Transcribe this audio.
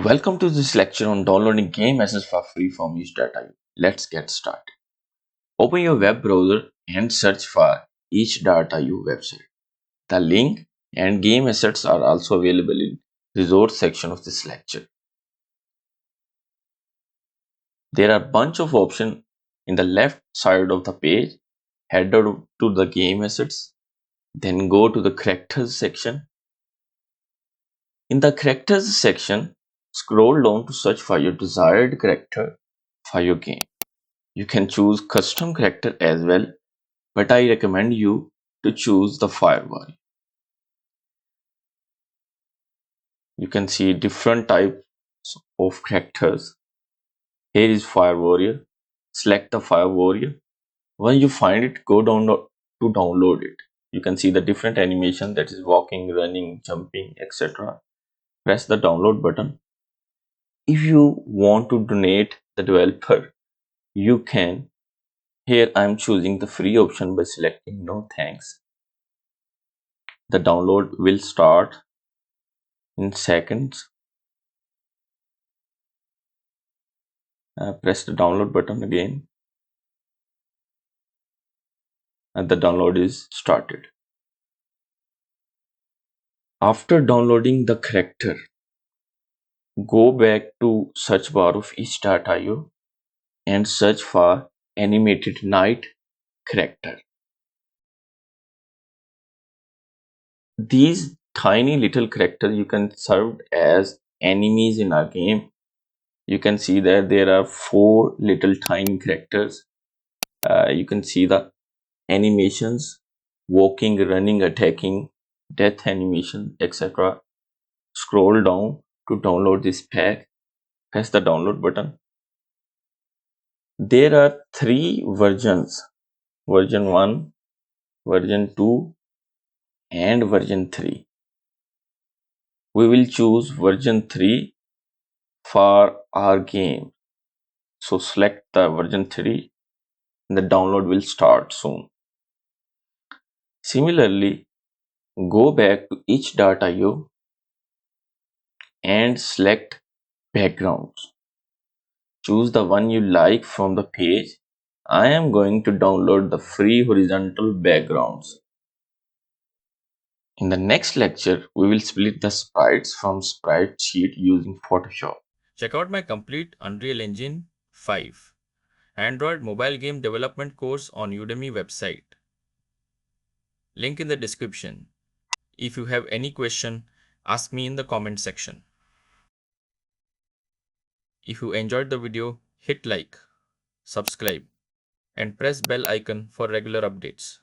Welcome to this lecture on downloading game assets for free from each data. Let's get started. Open your web browser and search for each data website. The link and game assets are also available in resource section of this lecture. There are a bunch of options in the left side of the page. Head over to the game assets, then go to the characters section. In the characters section, scroll down to search for your desired character for your game. You can choose custom character as well, but I recommend you to choose the Fire Warrior. You can see different types of characters. Here is Fire Warrior. Select the Fire Warrior. When you find it, go down to download it. You can see the different animation, that is walking, running, jumping, etc. Press the download button. If you want to donate the developer, you can. Here I am choosing the free option by selecting no thanks. The download will start in seconds. Press the download button again and the download is started. After downloading the character, go back to search bar of each data and search for animated knight character. These tiny little characters you can serve as enemies in our game. You can see that there are 4 little tiny characters. You can see the animations: walking, running, attacking, death animation, etc. Scroll down to download this pack. Press the download button. There are 3 versions: version 1, version 2 and version 3. We will choose version 3 for our game. So select the version 3 and the download will start soon. Similarly, go back to each data and select backgrounds. Choose the one you like from the page. I am going to download the free horizontal backgrounds. In the next lecture, we will split the sprites from sprite sheet using Photoshop. Check out my complete Unreal Engine 5 Android mobile game development course on Udemy website. Link in the description. If you have any question, ask me in the comment section. If you enjoyed the video, hit like, subscribe, and press bell icon for regular updates.